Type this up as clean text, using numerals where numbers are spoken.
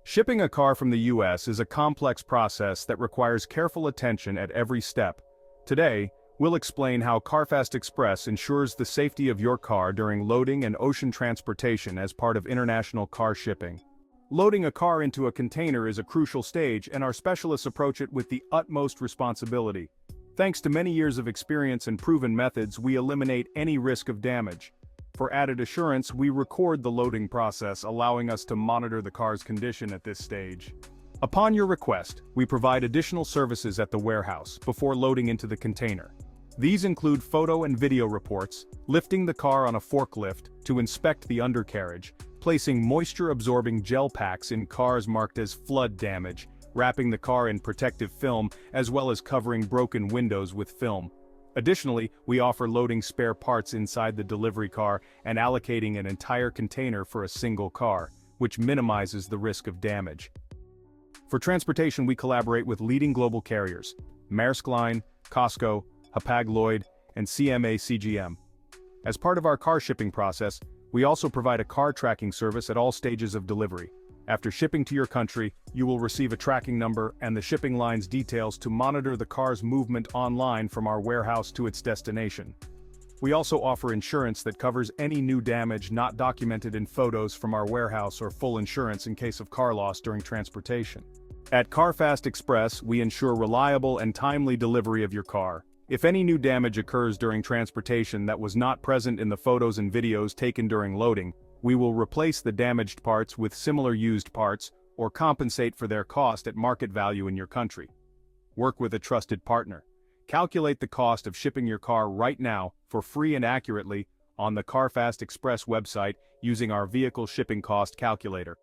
Shipping a car from the US is a complex process that requires careful attention at every step. Today, we'll explain how CarFast Express ensures the safety of your car during loading and ocean transportation as part of international car shipping. Loading a car into a container is a crucial stage, and our specialists approach it with the utmost responsibility. Thanks to many years of experience and proven methods, we eliminate any risk of damage. For added assurance, we record the loading process, allowing us to monitor the car's condition at this stage. Upon your request, we provide additional services at the warehouse before loading into the container. These include photo and video reports, lifting the car on a forklift to inspect the undercarriage, placing moisture-absorbing gel packs in cars marked as flood damage, wrapping the car in protective film, as well as covering broken windows with film. Additionally, we offer loading spare parts inside the delivery car and allocating an entire container for a single car, which minimizes the risk of damage. For transportation, we collaborate with leading global carriers: Maersk Line, COSCO, Hapag-Lloyd, and CMA CGM. As part of our car shipping process, we also provide a car tracking service at all stages of delivery. After shipping to your country, you will receive a tracking number and the shipping line's details to monitor the car's movement online from our warehouse to its destination. We also offer insurance that covers any new damage not documented in photos from our warehouse, or full insurance in case of car loss during transportation. At CarFast Express, we ensure reliable and timely delivery of your car. If any new damage occurs during transportation that was not present in the photos and videos taken during loading, we will replace the damaged parts with similar used parts or compensate for their cost at market value in your country. Work with a trusted partner. Calculate the cost of shipping your car right now for free and accurately on the CarFast Express website using our vehicle shipping cost calculator.